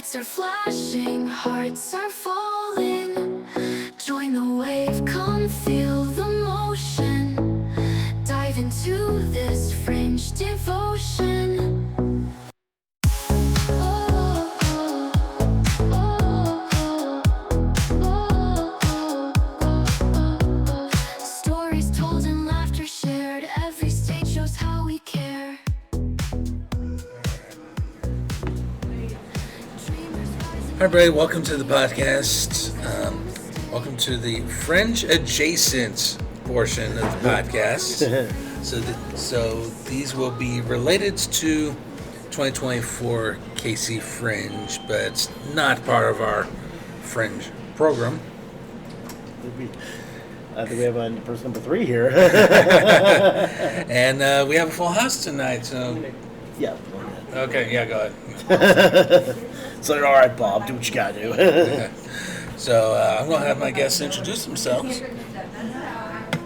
Lights are flashing, hearts are falling. Join the wave, come feel the motion. Dive into this fringe devotion. Stories told and laughter shared. Every stage shows how we care. Hi everybody, welcome to the podcast. Welcome to the Fringe Adjacent portion of the podcast. So these will be related to 2024 KC Fringe, but it's not part of our Fringe program. I think we have person number 3 here. And we have a full house tonight, so... Yeah. Okay, yeah, go ahead. So, all right, Bob, do what you gotta do. Yeah. So I'm going to have my guests introduce themselves.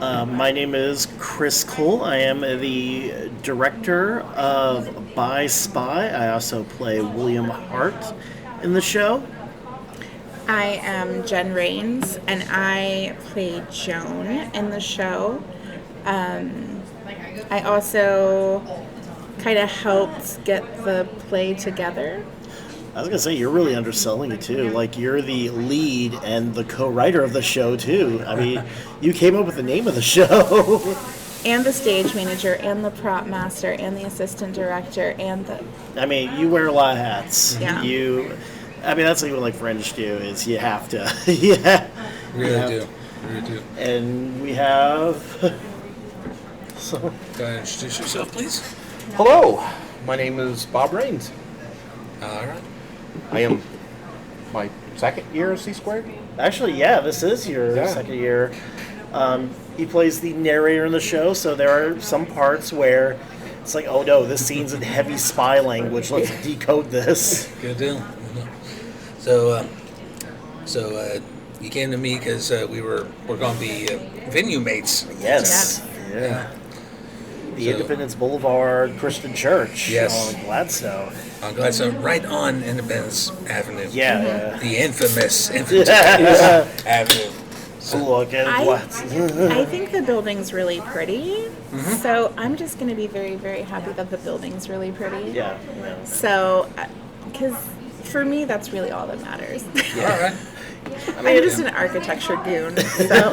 My name is Chris Cole. I am the director of By Spy. I also play William Hart in the show. I am Jen Rains, and I play Joan in the show. I also kind of helped get the play together. I was going to say, you're really underselling it, too. Like, you're the lead and the co-writer of the show, too. I mean, you came up with the name of the show. And the stage manager, and the prop master, and the assistant director, and the... I mean, you wear a lot of hats. Yeah. That's what like Fringe do, is you have to. Yeah. Really do. And we have... So, Go ahead and introduce yourself, please. Hello, my name is Bob Rains. All right. I am my second year of C-Squared. actually, yeah, this is your second year. He plays the narrator in the show, so there are some parts where it's like, oh no, this scene's in heavy spy language. Let's decode this. Good deal. So you came to me because we're going to be venue mates. Yes. Yeah. The Independence Boulevard Christian Church on Gladstone. On Gladstone, right on Independence Avenue. Yeah. The infamous Avenue. I think the building's really pretty, so I'm just going to be very, very happy that the building's really pretty. Yeah. So, because for me, that's really all that matters. Yeah. All right. I'm just an architecture goon, so...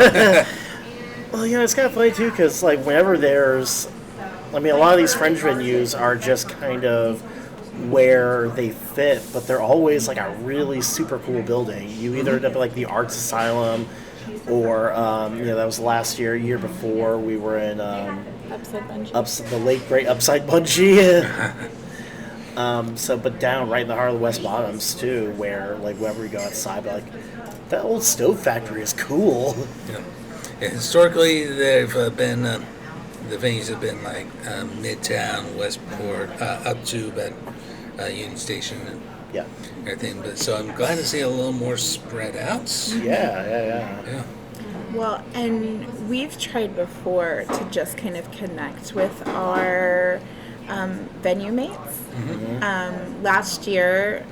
Well, it's kind of funny, too, because, like, whenever there's... a lot of these Fringe venues are just kind of where they fit, but they're always, like, a really super cool building. You either end up at, like, the Arts Asylum, or, that was last year before, we were in... Upside Bungee. The late, great Upside Bungee. But down right in the heart of the West Bottoms, too, where, like, whenever we go outside, like, that old stove factory is cool. Yeah. Yeah, historically, they've been the venues have been like Midtown, Westport, up to about Union Station and everything. But so I'm glad to see a little more spread out. Yeah. Well, and we've tried before to just kind of connect with our venue mates. Mm-hmm. Last year,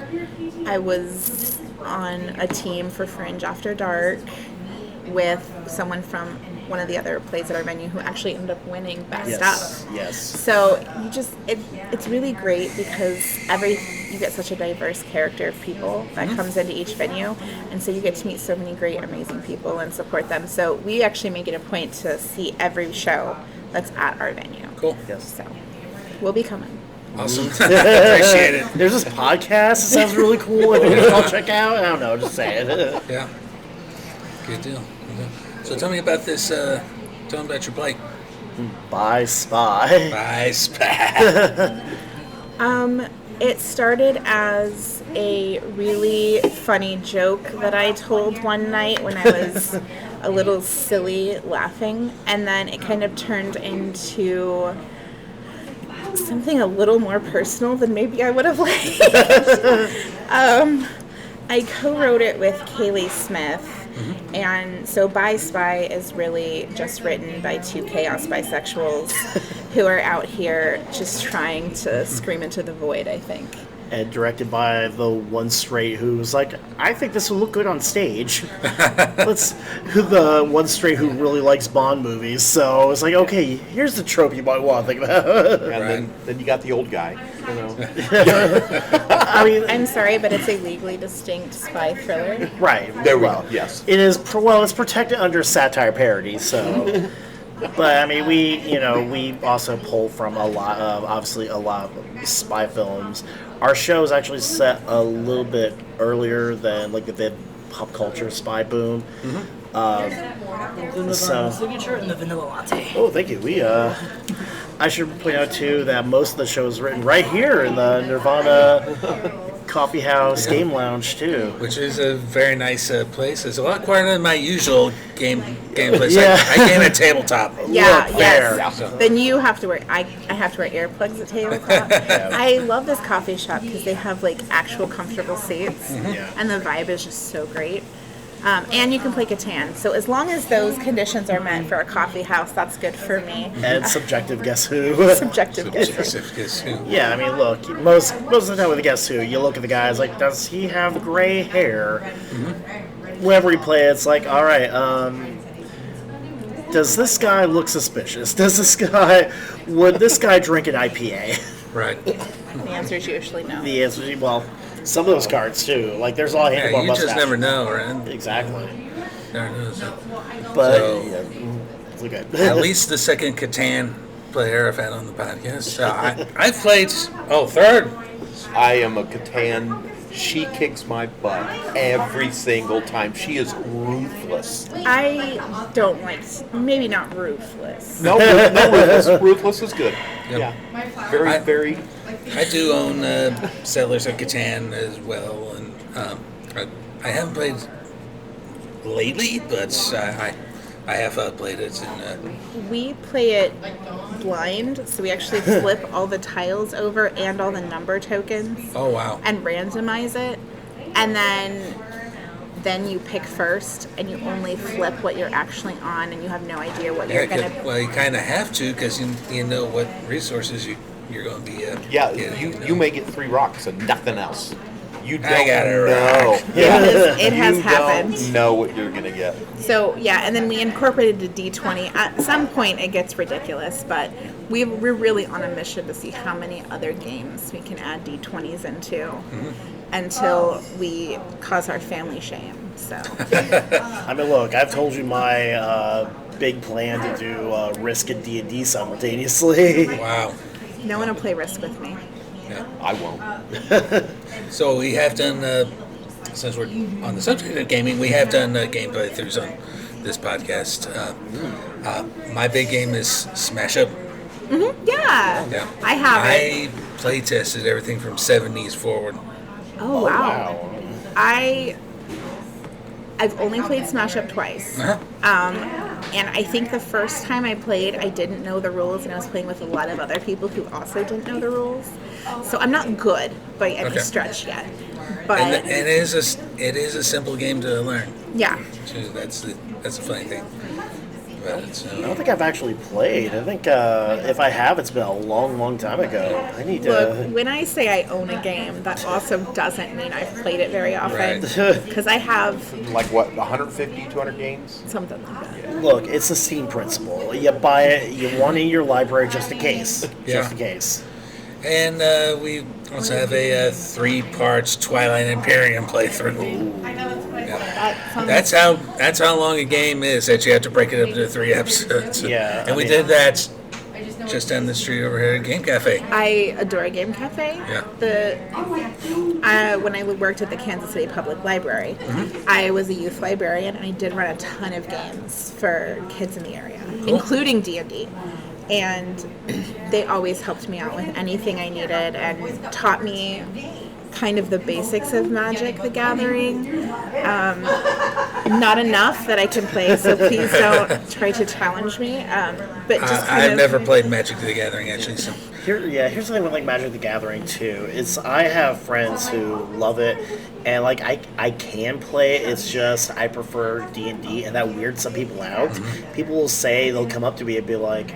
I was on a team for Fringe After Dark with someone from one of the other plays at our venue who actually ended up winning Best Up. Yes. So it's really great because you get such a diverse character of people that comes into each venue, and so you get to meet so many great, amazing people and support them. So we actually make it a point to see every show that's at our venue. Cool. Yes. So we'll be coming. Awesome. Appreciate it. There's this podcast. It sounds really cool. I think I'll check out. I don't know. Just saying. Yeah. Good deal. So tell me about this. Tell me about your play. By Spy. By Spy. It started as a really funny joke that I told one night when I was a little silly laughing, and then it kind of turned into something a little more personal than maybe I would have liked. I co-wrote it with Kaylee Smith. And so By Spy is really just written by two chaos bisexuals who are out here just trying to scream into the void, I think. and directed by the one straight who's like, I think this will look good on stage. The one straight who really likes Bond movies, so it's like, okay, here's the trope you might want to think about. And then you got the old guy. You know. I mean, I'm sorry, but it's a legally distinct spy thriller. right. There we go. Yes. It is, it's protected under satire parody, so... But I mean, we also pull from a lot of spy films. Our show is actually set a little bit earlier than like the pop culture spy boom. The signature and the vanilla latte. Oh, thank you. I should point out too that most of the show is written right here in the Nirvana Coffee House Game Lounge too. Which is a very nice place. It's a lot quieter than my usual game place. Yeah. I game at tabletop. Yeah, Look yes. there. Then you have to wear. I have to wear earplugs at tabletop. I love this coffee shop because they have like actual comfortable seats, and the vibe is just so great. And you can play Catan. So as long as those conditions are met for a coffee house, that's good for me. And subjective guess who. Subjective guessing. Guess who? Yeah, I mean, look, most of the time with a Guess Who, you look at the guy, it's like, does he have gray hair? Whenever we play, it's like, all right, does this guy look suspicious? Would this guy drink an IPA? Right. The answer is usually no. The answer is, well, some of those cards too. Like, there's a lot of Yeah, handlebar you mustache. just never know, right? Exactly. Never know. So, But, it's okay. at least the second Catan player I've had on the podcast. I've played, third. I am a Catan. She kicks my butt every single time. She is ruthless. I don't like, maybe not ruthless. No, ruthless. Ruthless is good. Yep. Yeah. Very, very. I do own Settlers of Catan as well, and I haven't played lately, but I have played it. And, We play it blind, so we actually flip all the tiles over and all the number tokens. oh wow! And randomize it, and then you pick first, and you only flip what you're actually on, and you have no idea what you're gonna. Well, you kind of have to because you know what resources you're going to be. Yeah, getting, you may get 3 rocks and nothing else. You don't I got it know. right. It has You happened. don't know what you're gonna get. So yeah, and then we incorporated a D20. At some point, it gets ridiculous, but we're really on a mission to see how many other games we can add D20s into until we cause our family shame. So I mean, look, I've told you my big plan to do Risk and D&D simultaneously. Wow. no one will play Risk with me. Yeah. I won't. So we have done, since we're on the subject of gaming, we have done game playthroughs on this podcast. My big game is Smash Up. Yeah, Yeah. I have it. I play tested everything from 70s forward. Oh wow. I've only played Smash Up twice. And I think the first time I played, I didn't know the rules, and I was playing with a lot of other people who also didn't know the rules. So I'm not good by any stretch yet. But And it is a simple game to learn. yeah, So that's the funny thing. But, I don't think I've actually played. I think if I have, it's been a long, long time ago. I need look, to... when I say I own a game, that also doesn't mean I've played it very often. Right. Because I have Like what, 150, 200 games? something like that. Look, it's the Steam principle. You buy it, you want it in your library just in case. Yeah. Just in case. And we also have a 3-part Twilight Imperium playthrough. That sounds- That's how long a game is, that you have to break it up into 3 episodes. Yeah, And we did that just down the street over here at Game Cafe. I adore Game Cafe. Yeah. When I worked at the Kansas City Public Library, I was a youth librarian, and I did run a ton of games for kids in the area, including D&D. And they always helped me out with anything I needed and taught me kind of the basics of Magic the Gathering. Not enough that I can play, so please don't try to challenge me. But just kind I've of, never played Magic the Gathering, actually. So. Here's the thing with like Magic the Gathering too. Is I have friends who love it, and like I can play it. It's just I prefer D&D, and that weirds some people out. People will say, they'll come up to me and be like,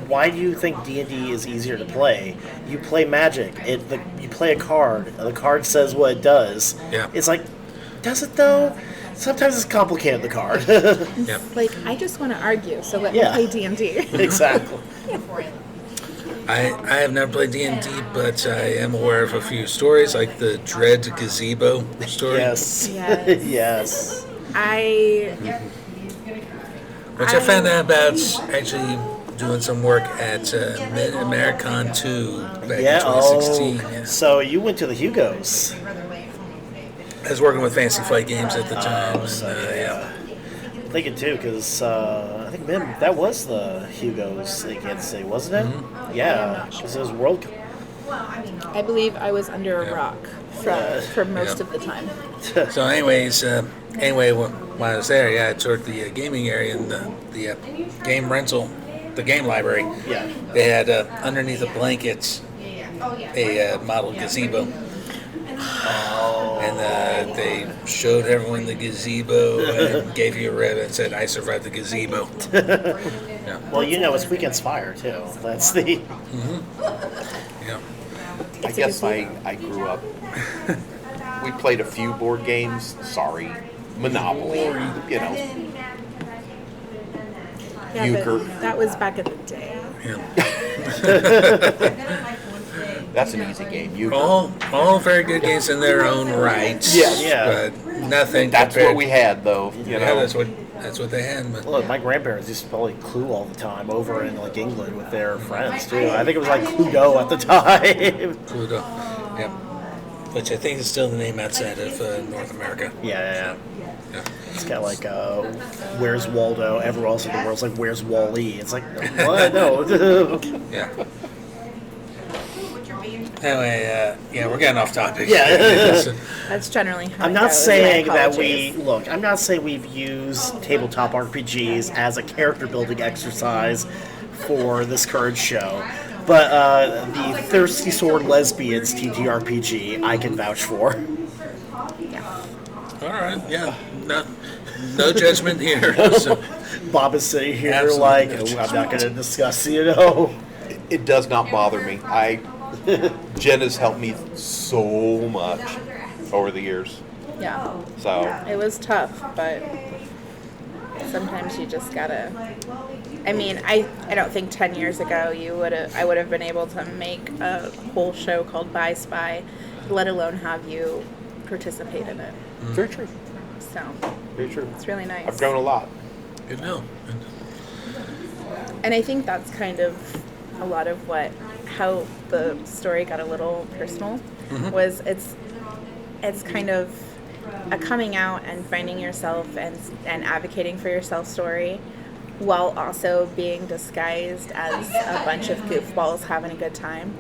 why do you think D&D is easier to play? You play Magic. You play a card. The card says what it does. Yeah. It's like, does it though? Sometimes it's complicated, the card. Yeah. Like, I just want to argue, so let Yeah. me play D&D. Exactly. I have never played D&D, but I am aware of a few stories, like the Dread Gazebo story. Yes. Yes. Yes. Which I found out about actually doing some work at Mid-Americon 2 back in 2016. Yeah. So you went to the Hugos. I was working with Fantasy Flight Games at the time. And, So, yeah. I'm thinking too, because I think that was the Hugos agency, wasn't it? Mm-hmm. Yeah, because it was World. I believe I was under a rock for most of the time. So anyways, when I was there, yeah, I toured the gaming area and the game rental, the game library. Yeah. They had underneath the blankets a model gazebo. And they showed everyone the gazebo and gave you a ribbon and said, "I survived the gazebo." Yeah. Well, it's Weekend's Fire too. That's the. Yeah. I guess I grew up. We played a few board games. Sorry, Monopoly. Yeah, Euchre. but that was back in the day. That's an easy game. Euchre. All very good games in their own right. Yeah. But nothing. That's compared- what we had, though. Yeah, that's what they had. But Look, my grandparents used to play Clue all the time over in like England with their friends too. I think it was like Cluedo at the time. Cluedo. Yeah. Which I think is still the name outside of North America. Yeah. Yeah. It's kind of like Where's Waldo? Everywhere else in the world's like Where's Wall-E? It's like what? No. Yeah. Anyway, we're getting off topic. Yeah. That's generally how I'm it not goes. saying My that apologies. I'm not saying we've used tabletop RPGs as a character building exercise for this current show, but the Thirsty Sword Lesbians TTRPG I can vouch for. All right. Yeah. No judgment here. So, Bob is sitting here Absolutely. like, "Oh, I'm not going to discuss, It does not bother me. Jen has helped me so much over the years. Yeah, So it was tough, but sometimes you just gotta. I mean, I don't think 10 years ago I would have been able to make a whole show called By Spy, let alone have you participate in it. very true. So Very true. it's really nice. I've grown a lot. good to know. And I think that's kind of a lot of how the story got a little personal was it's kind of a coming out and finding yourself and advocating for yourself story while also being disguised as a bunch of goofballs having a good time.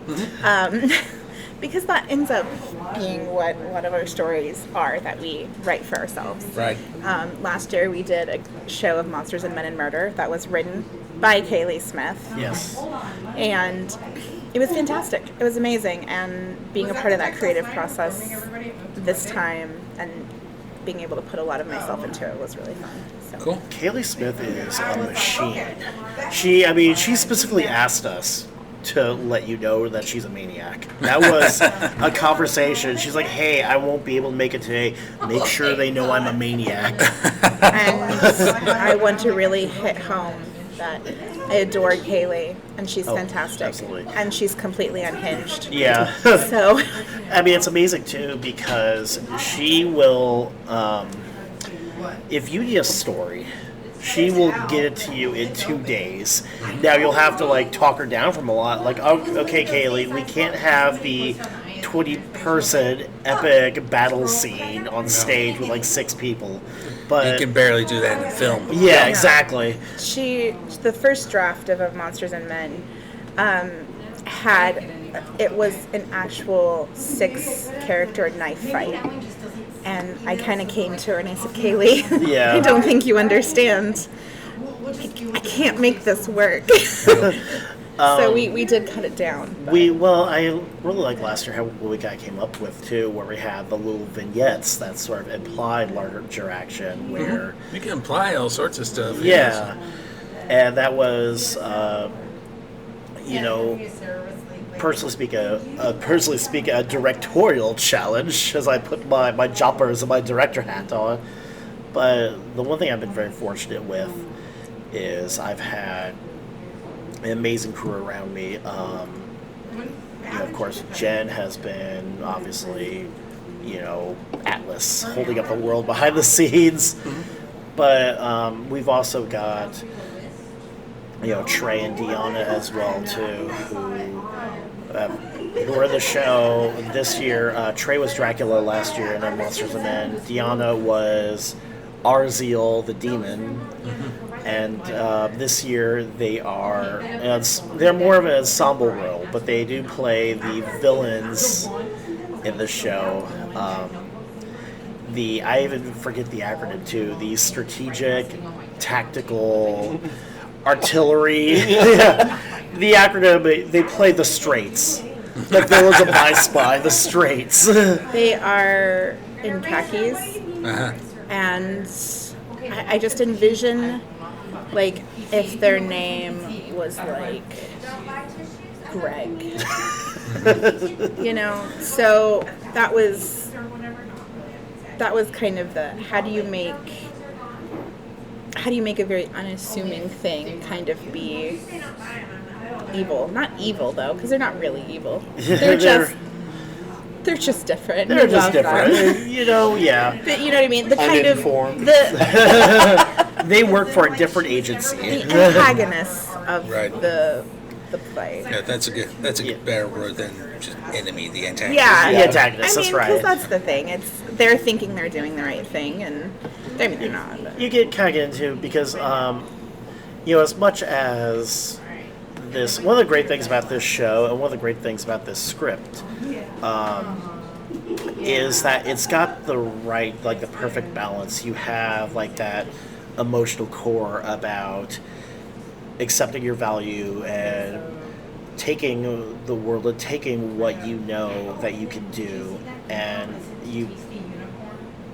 Because that ends up being what a lot of our stories are that we write for ourselves. Right. Last year we did a show of Monsters and Men and Murder that was written by Kaylee Smith. Yes. And it was fantastic. It was amazing. And being a part of that creative process this time and being able to put a lot of myself into it was really fun. So. Cool. Kaylee Smith is a machine. She specifically asked us to let you know that she's a maniac. That was a conversation. She's like, "Hey, I won't be able to make it today. Make sure they know I'm a maniac." And I want to really hit home that I adore Kaylee, and she's fantastic. absolutely. And she's completely unhinged. Yeah. So, I mean, it's amazing too because she will, if you need a story, she will get it to you in 2 days. Now you'll have to talk her down from a lot. Like, oh, okay, Kaylee, we can't have the 20-person epic battle scene on stage with 6 people. But You can barely do that in film. yeah, exactly. the first draft of Monsters and Men it was an actual 6-character knife fight. And I kind of came to her and I said, "Kaylee, Yeah. I don't think you understand. I can't make this work." So we did cut it down. but- I really liked last year what we came up with too, where we had the little vignettes that sort of implied larger action. Where You can imply all sorts of stuff. yeah, and that was personally speak, a directorial challenge as I put my choppers and my director hat on. But the one thing I've been very fortunate with is I've had an amazing crew around me. Of course, Jen has been obviously, Atlas holding up the world behind the scenes. But we've also got, Trey and Deanna as well too, who were the show this year. Trey was Dracula last year, and then Monsters and Men. Deanna was Arziel the Demon. And this year they're more of an ensemble role, but they do play the villains in the show. I even forget the acronym too. The strategic, tactical, artillery. The acronym, they play the Straits. The villains of My Spy, the Straits. They are in khakis, and I just envision, like, if their name was like Greg. So that was kind of the how do you make a very unassuming thing kind of be evil? Not evil though, because they're not really evil. They're just different. They're just different. Yeah. But you know what I mean? The kind Uninformed. of They work for a different agency. the antagonists of Right. the play. Yeah, that's a good better word than just enemy. The antagonist. Yeah, The antagonist, I mean, that's right. because that's the thing. They're thinking they're doing the right thing, and they're not. But. You get kind of get into because, as much as this, one of the great things about this show and one of the great things about this script is that it's got the right, like the perfect balance. You have like that emotional core about accepting your value and taking the world and taking what you know that you can do, and you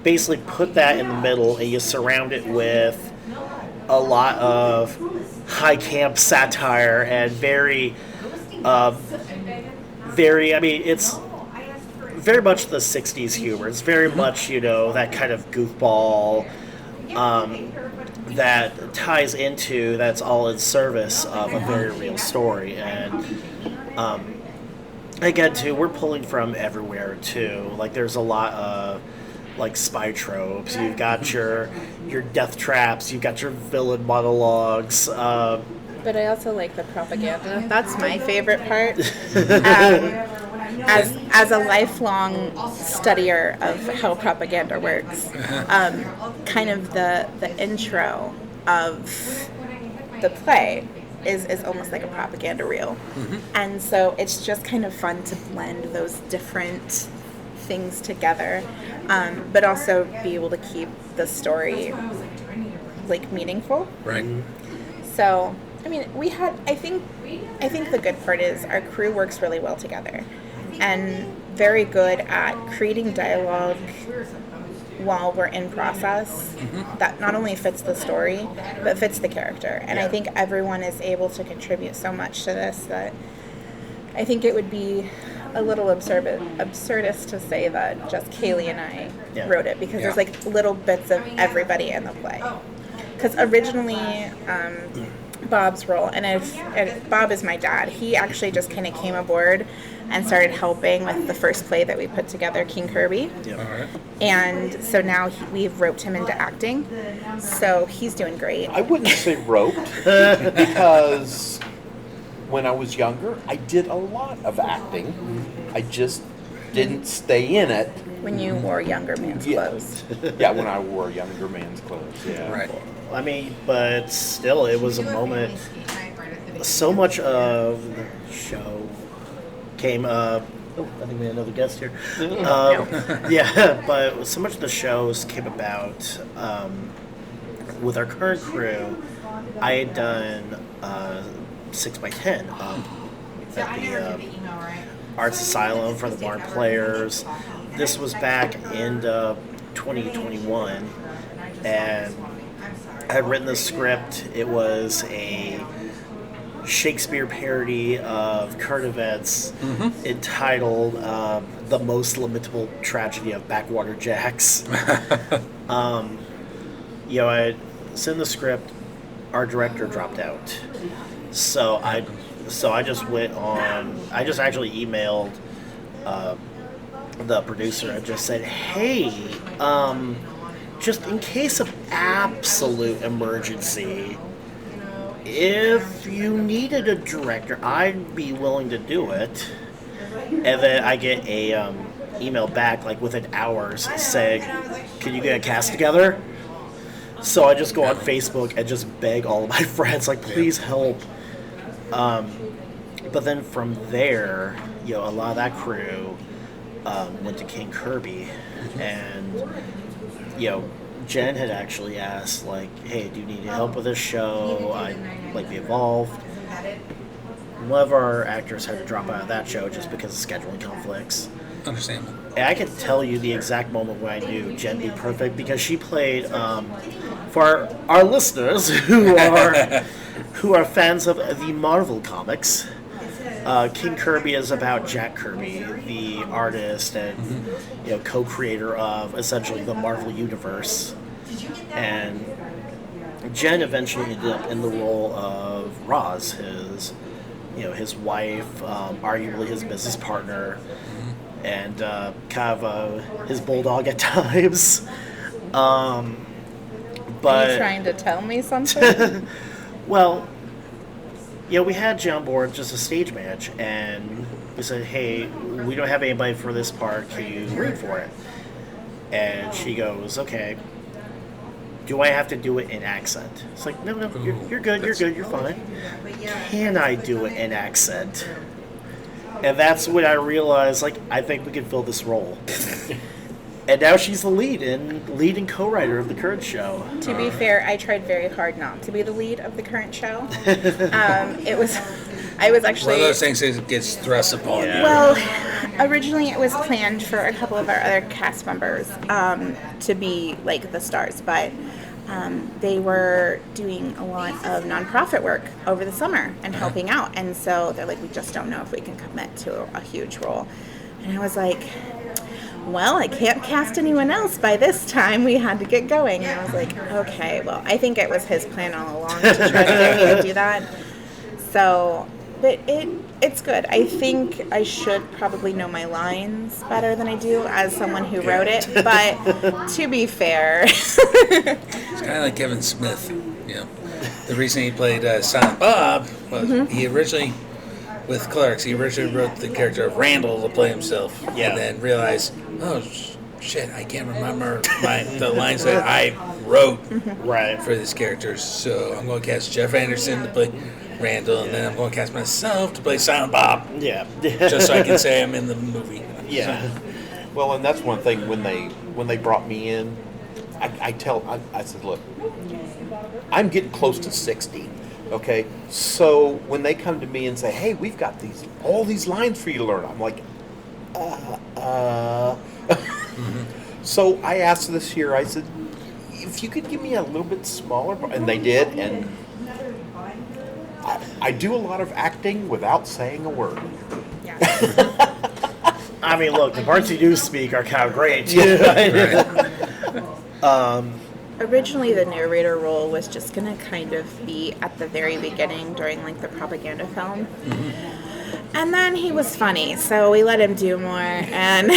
basically put that in the middle and you surround it with a lot of high camp satire and very it's very much the 60s humor. It's very much, that kind of goofball that ties into, that's all in service of a very real story. And again, too, we're pulling from everywhere, too. Like, there's a lot of, like, spy tropes. You've got your death traps. You've got your villain monologues. But I also like the propaganda. That's my favorite part. As a lifelong studier of how propaganda works, kind of the intro of the play is almost like a propaganda reel. And so it's just kind of fun to blend those different things together, but also be able to keep the story like meaningful. Right. So, I mean, I think the good part is our crew works really well together and very good at creating dialogue while we're in process that not only fits the story, but fits the character. And I think everyone is able to contribute so much to this that I think it would be a little absurdist to say that just Kaylee and I wrote it, because there's like little bits of everybody in the play. Because originally, Bob's role, and Bob is my dad, he actually just kind of came aboard and started helping with the first play that we put together, King Kirby. All right. And so now we've roped him into acting, so he's doing great. I wouldn't say roped, because when I was younger, I did a lot of acting. I just didn't stay in it. When you wore younger man's clothes. Yeah, when I wore younger man's clothes, yeah. Right. I mean, but still, it was a moment. So much of the show came up. Oh, I think we had another guest here. Yeah, but so much of the shows came about with our current crew. I had done 6x10 at the Arts Asylum for the Barn Players. This was back in 2021, and I had written the script. It was a Shakespeare parody of current events entitled "The Most Lamentable Tragedy of Backwater Jacks." I sent the script. Our director dropped out, so I just went on. I just actually emailed the producer and just said, "Hey, just in case of absolute emergency, if you needed a director, I'd be willing to do it." And then I get a email back like within hours saying, "Can you get a cast together?" So I just go on Facebook and just beg all of my friends, like, please help. But then from there, a lot of that crew went to King Kirby, and Jen had actually asked, like, hey, do you need help with this show? I'd like be involved. One of our actors had to drop out of that show just because of scheduling conflicts. Understandable. And I can tell you the exact moment when I knew Jen would be perfect, because she played, for our listeners who are fans of the Marvel comics, King Kirby is about Jack Kirby, the artist and co-creator of essentially the Marvel universe. And Jen eventually ended up in the role of Roz, his wife, arguably his business partner, and kind of his bulldog at times. Are But you trying to tell me something? well, we had Jen on board just a stage match, and we said, hey, we don't have anybody for this part, can you read for it? And she goes, okay, do I have to do it in accent? It's like, no, you're good, you're fine. Can I do it in accent? And that's when I realized, like, I think we can fill this role. And now she's the lead and co-writer of the current show. To be fair, I tried very hard not to be the lead of the current show. I was actually... One of those things that gets thrust upon you. Well, originally it was planned for a couple of our other cast members to be, like, the stars, but they were doing a lot of nonprofit work over the summer and helping out, and so they're like, we just don't know if we can commit to a huge role. And I was like, well, I can't cast anyone else by this time. We had to get going. And I was like, okay, well, I think it was his plan all along to try to get me to do that. So, but it's good. I think I should probably know my lines better than I do as someone who wrote it. But to be fair, It's kind of like Kevin Smith. The reason he played Silent Bob was he originally, with Clerks, he originally wrote the character of Randall to play himself, and then realized, oh shit, I can't remember the lines that I wrote for this character, so I'm going to cast Jeff Anderson to play Randall, and then I'm going to cast myself to play Silent Bob. Yeah. Just so I can say I'm in the movie. Yeah. Well, and that's one thing when they brought me in, I said, look, I'm getting close to 60. Okay, so when they come to me and say, "Hey, we've got all these lines for you to learn," I'm like, So I asked this year. I said, "If you could give me a little bit smaller," and they did, and I do a lot of acting without saying a word. I mean, look, the parts you do speak are kind of great. originally the narrator role was just going to kind of be at the very beginning during like the propaganda film. And then he was funny, so we let him do more, and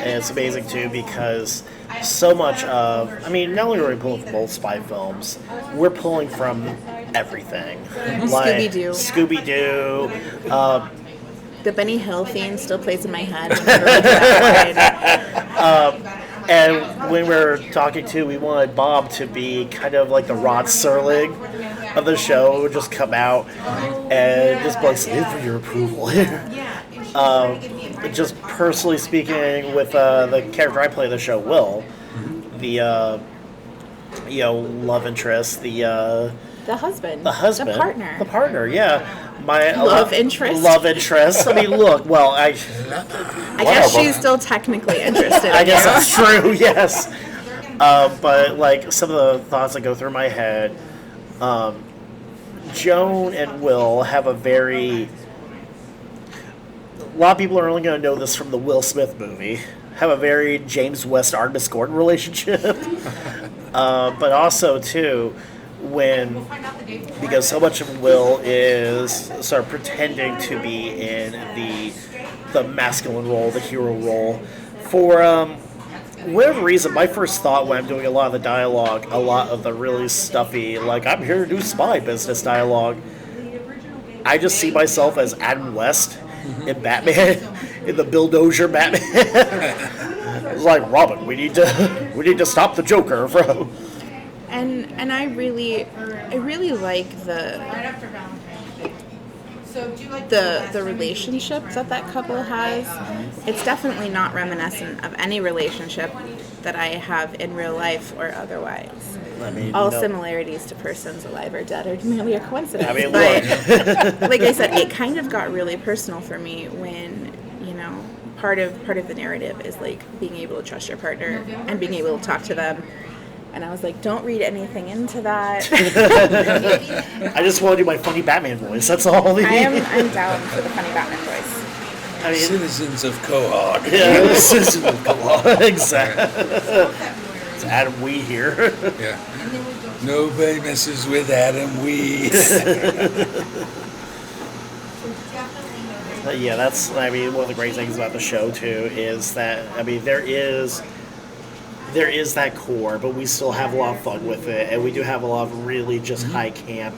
And it's amazing too because so much of, I mean, not only are we pulling from old spy films, we're pulling from everything. Like Scooby-Doo. Scooby-Doo. The Benny Hill theme still plays in my head whenever I do that line. And when we were talking to, we wanted Bob to be kind of like the Rod Serling of the show. It would just come out and just be like, "Stand for your approval." Just personally speaking, with the character I play in the show, Will, the love interest, the husband, the partner, yeah. My love interest. I mean, look, well, I guess she's still technically interested. I guess that's true. Yes, but like some of the thoughts that go through my head, Joan and Will have a very... A lot of people are only going to know this from the Will Smith movie. Have a very James West Artemis Gordon relationship. But also, too, because so much of Will is sort of pretending to be in the masculine role, the hero role. For whatever reason, my first thought when I'm doing a lot of the dialogue, a lot of the really stuffy, like, I'm here to do spy business dialogue, I just see myself as Adam West in Batman, in the Bill Dozier Batman. It's like, Robin, we need to stop the Joker from... And I really like the relationship that couple has. It's definitely not reminiscent of any relationship that I have in real life or otherwise. I mean, All no. similarities to persons alive or dead are merely a coincidence. I mean, but look. like I said, it kind of got really personal for me when, part of the narrative is like being able to trust your partner and being able to talk to them. And I was like, don't read anything into that. I just want to do my funny Batman voice. That's all. I'm down for the funny Batman voice. I mean, Citizens of Quahog. yeah, citizens of Quahog. Exactly. It's Adam Wee here. Yeah. Nobody messes with Adam Wee. But yeah, that's, one of the great things about the show, too, is that, there is that core, but we still have a lot of fun with it, and we do have a lot of really just high camp,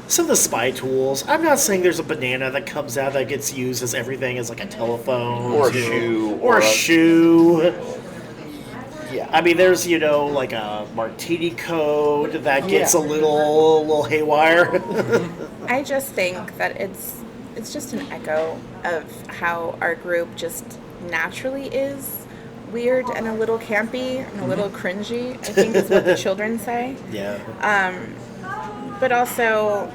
some of the spy tools. I'm not saying there's a banana that comes out that gets used as everything as like a telephone. Or a shoe. Or a shoe. Yeah, there's, like a martini code that gets a little haywire. I just think that it's just an echo of how our group just naturally is weird and a little campy and a little cringy, I think is what the children say. Yeah. But also,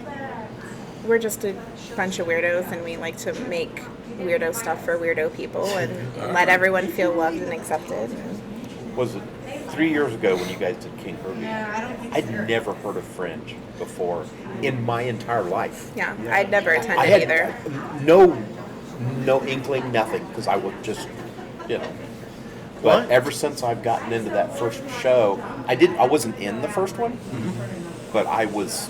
we're just a bunch of weirdos and we like to make weirdo stuff for weirdo people and let everyone feel loved and accepted. Was it 3 years ago when you guys did King Herbie? I'd never heard of Fringe before in my entire life. Yeah, I'd never attended I had either. no inkling, nothing, because I was just, But What? ever since I've gotten into that first show, I wasn't in the first one, but I was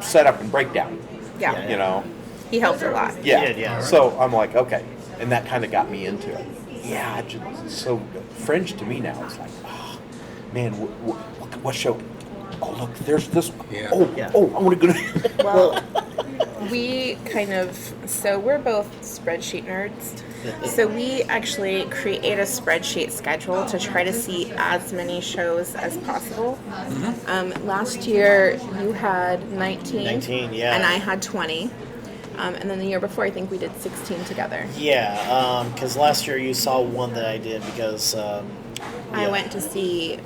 set up and breakdown. Yeah. He helped a lot. Yeah. Yeah. So I'm like, okay, and that kind of got me into it. Yeah, so Fringe to me now is like, oh, man, what show? Oh, look, there's this one. Yeah. Yeah. I want to go. Well, we're both spreadsheet nerds. So we actually create a spreadsheet schedule to try to see as many shows as possible. Last year you had 19. 19, yeah. And I had 20. And then the year before, I think we did 16 together. Yeah, because last year you saw one that I did because... I went to see,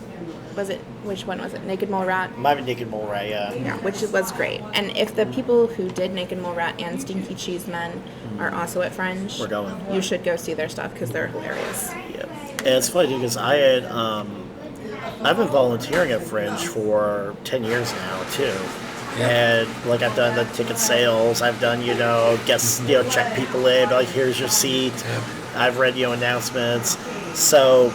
which one was it? Naked Mole Rat? Might be Naked Mole Rat, yeah. Yeah, which was great. And if the people who did Naked Mole Rat and Stinky Cheese Men are also at Fringe, We're going. You should go see their stuff because they're hilarious. Yeah. And it's funny, too, because I've been volunteering at Fringe for 10 years now, too. Yeah. And I've done the ticket sales, I've done check people in, here's your seat. I've read announcements. So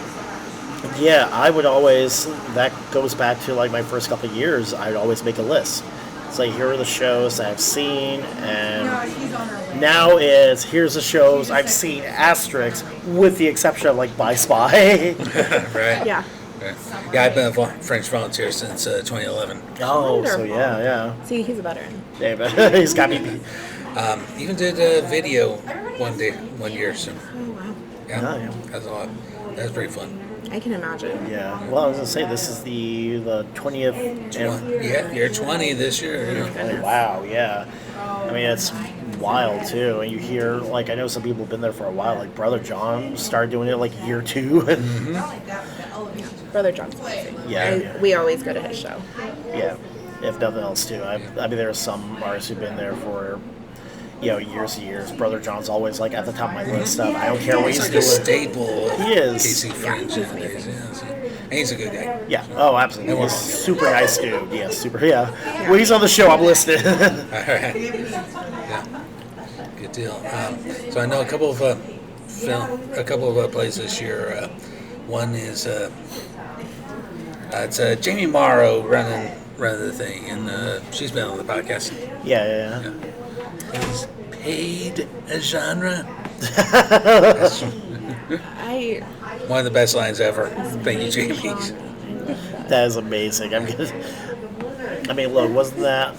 yeah, I would always, that goes back to my first couple of years, I'd always make a list. It's here are the shows I've seen, and now here's the shows I've seen asterisk with the exception of By Spy. Right. Yeah. Yeah, I've been a French volunteer since 2011. Oh, so Wonderful. yeah. See, he's a veteran. David, he's got me. Even did a video one year. So Oh, wow. yeah, that's a lot. That's pretty fun. I can imagine. Yeah. Well, I was gonna say this is the 20th. Yeah, you're 20 this year. Oh, wow. Yeah. It's wild too, and you hear I know some people have been there for a while. Brother John started doing it year 2. Brother John's amazing. Yeah. We always go to his show. Yeah. If nothing else too. There are some artists who've been there for years and years. Brother John's always like at the top of my list of I don't care what He's he's like doing. a staple of He is. KC Fringe nowadays. Yeah, so. And he's a good guy. Yeah. Oh, absolutely. And He's we're- super nice dude. Yeah, super. Yeah. When he's on the show, I'm listed. All right. Yeah. Good deal. So I know a couple of plays this year. One is it's Jamie Morrow running the thing, and she's been on the podcast. Yeah. Is paid a genre? I One of the best lines ever. Thank you, Jamie. That is amazing. I mean, look, wasn't that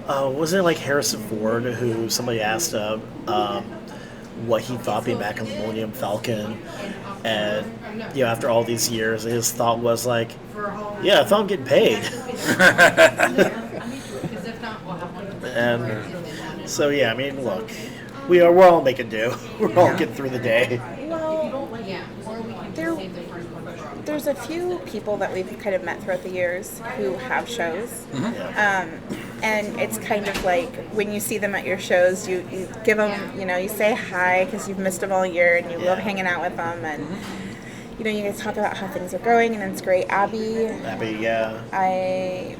wasn't it like Harrison Ford who somebody asked what he thought being back in the Millennium Falcon, and after all these years, his thought was like, yeah, I thought I'm getting paid. And so I mean, look, we're all making do. We're all getting through the day. well, there's a few people that we've kind of met throughout the years who have shows. And it's kind of like when you see them at your shows, you give them, you say hi because you've missed them all year and you love hanging out with them. And, you guys talk about how things are going and it's great. Abby,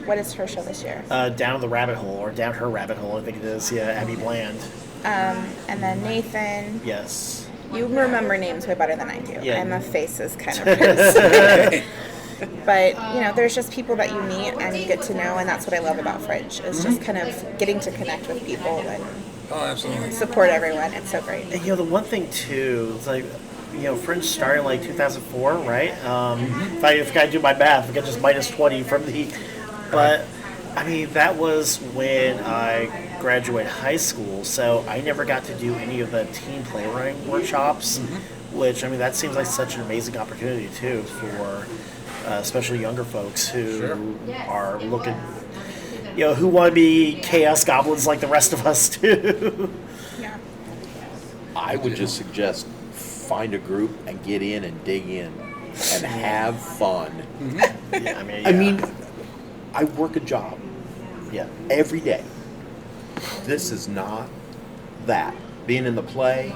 what is her show this year? Down the Rabbit Hole, or Down Her Rabbit Hole, I think it is. Yeah, Abby Bland. And then Nathan. Yes. You remember names way better than I do. Yeah. And the faces kind of hurts. But, there's just people that you meet and you get to know, and that's what I love about Fringe, is just kind of getting to connect with people and Absolutely. support everyone. It's so great. And, the one thing, too, it's like, Fringe started in like 2004, right? If I do my math, I get just minus 20 from the... But, I mean, that was when I graduated high school, so I never got to do any of the team playwriting workshops, which, I mean, that seems like such an amazing opportunity, too, for especially younger folks who are looking, who want to be chaos goblins like the rest of us, too. Yeah. I would just suggest find a group and get in and dig in and have fun. I mean, I work a job every day. This is not that. Being in the play,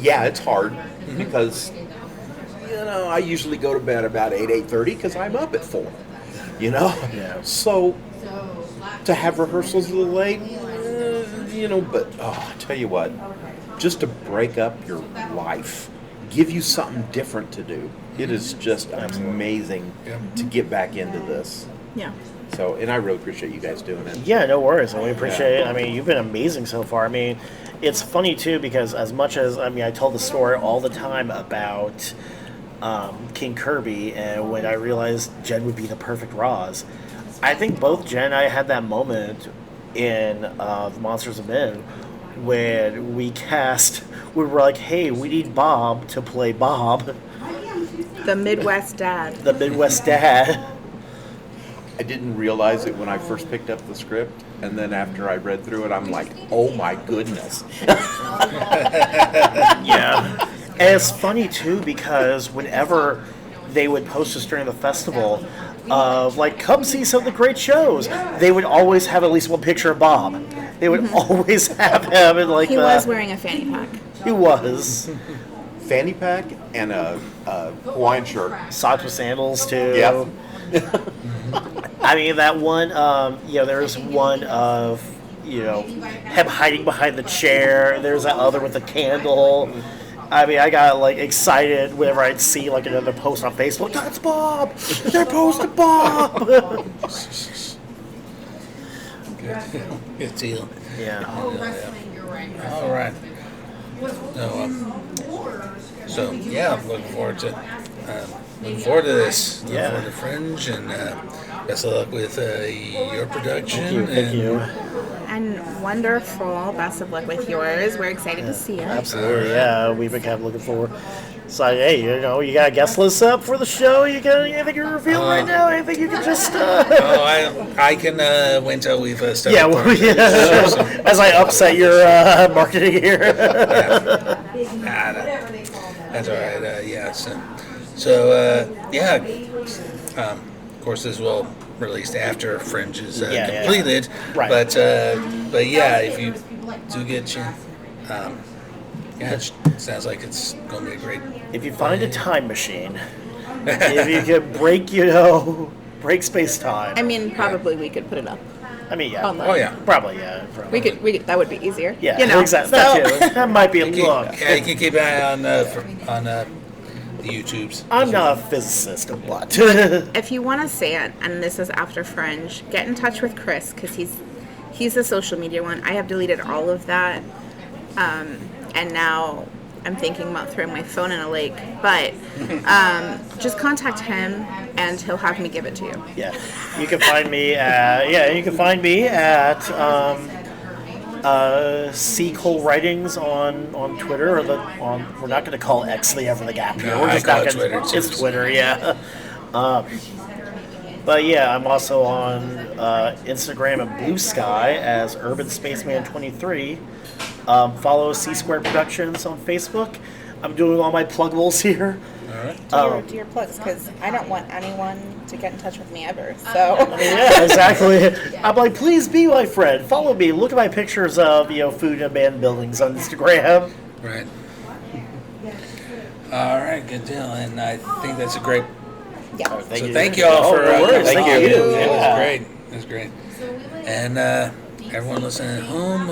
it's hard because, I usually go to bed about 8:30 because I'm up at 4, So to have rehearsals a little late, but I tell you what, just to break up your life, give you something different to do. It is just amazing to get back into this. Yeah. So, and I really appreciate you guys doing it. Yeah, no worries. And we appreciate it. I mean, you've been amazing so far. I mean, it's funny, too, because as much as, I told the story all the time about King Kirby, and when I realized Jen would be the perfect Roz, I think both Jen and I had that moment in The Monsters of Men when we were like, hey, we need Bob to play Bob. The Midwest dad. The Midwest dad. I didn't realize it when I first picked up the script, and then after I read through it, I'm like, oh my goodness. Yeah. And it's funny, too, because whenever they would post us during the festival of, like, come see some of the great shows, they would always have at least one picture of Bob. They would always have him in, like, He was wearing a fanny pack. He was. Fanny pack and a Hawaiian shirt. Socks with sandals, too. Yep. I mean, that one, there's one of, him hiding behind the chair. There's that other with the candle. I mean, I got, like, excited whenever I'd see, like, another post on Facebook. That's Bob! They're posting Bob! Good deal. Yeah. All right. So I'm looking forward to this. Looking forward to Fringe, and best of luck with your production. Thank you. And wonderful. Best of luck with yours. We're excited to see it. Absolutely, yeah. We've been kind of looking forward. So, hey, you got a guest list up for the show? You got anything you're revealing right now? Anything you can just... I can wait until we've started. Yeah, well, yeah. As I upset your marketing here. That's all right. Of course, this will released after Fringe is Yeah. completed. Right. But yeah, if you do get a chance, yeah, it sounds like it's going to be a great. If you find a time machine, if you can break space time. I mean, probably we could put it up. I mean, yeah. Online. Oh yeah. Probably, yeah. We could. That would be easier. Yeah, You know. exactly. So, That, too. That might be a look. Yeah, you can keep an eye on the YouTubes. I'm not a physicist, but if you want to say it, and this is after Fringe, get in touch with Chris because he's the social media one. I have deleted all of that, and now I'm thinking about throwing my phone in a lake. But just contact him, and he'll have me give it to you. yeah, you can find me at C Cole Writings on Twitter, or we're not going to call X the ever the gap here. No, We're I just call not it going Twitter, to. too. It's Twitter, yeah. But yeah, I'm also on Instagram and Blue Sky as Urban Spaceman 23. Follow C Squared Productions on Facebook. I'm doing all my pluggables here. Do your plugs because I don't want anyone to get in touch with me ever. So Yeah, exactly. I'm like, please be my friend. Follow me. Look at my pictures of food and abandoned buildings on Instagram. Right. All right, good deal. And I think that's a great. yeah. Thank you all for no worries. thank Thank you. you. It was Yeah. great. It was great. And everyone listening at home,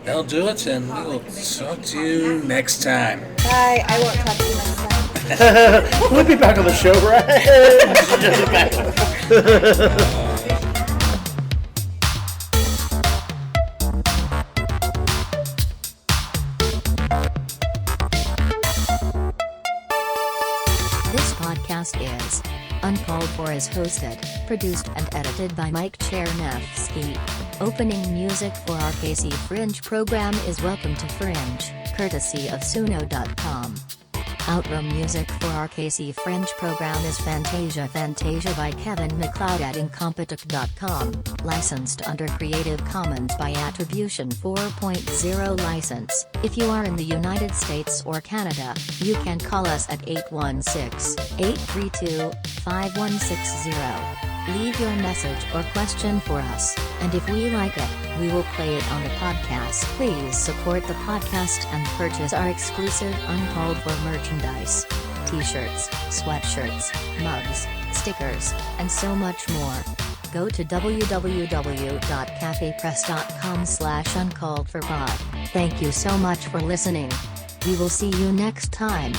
that'll do it, and we will talk to you next time. Bye. I won't talk to you next time. We'll be back on the show, right? This podcast is Uncalled For is hosted, produced and edited by Mike Chernevsky. Opening music for our KC Fringe program is Welcome to Fringe, courtesy of Suno.com. Outro music for our KC Fringe program is Fantasia by Kevin MacLeod at Incompetech.com, licensed under Creative Commons by Attribution 4.0 license. If you are in the United States or Canada, you can call us at 816-832-5160. Leave your message or question for us, and if we like it, we will play it on the podcast. Please support the podcast and purchase our exclusive Uncalled For merchandise. T-shirts, sweatshirts, mugs, stickers, and so much more. Go to www.cafepress.com/uncalledforpod. Thank you so much for listening. We will see you next time.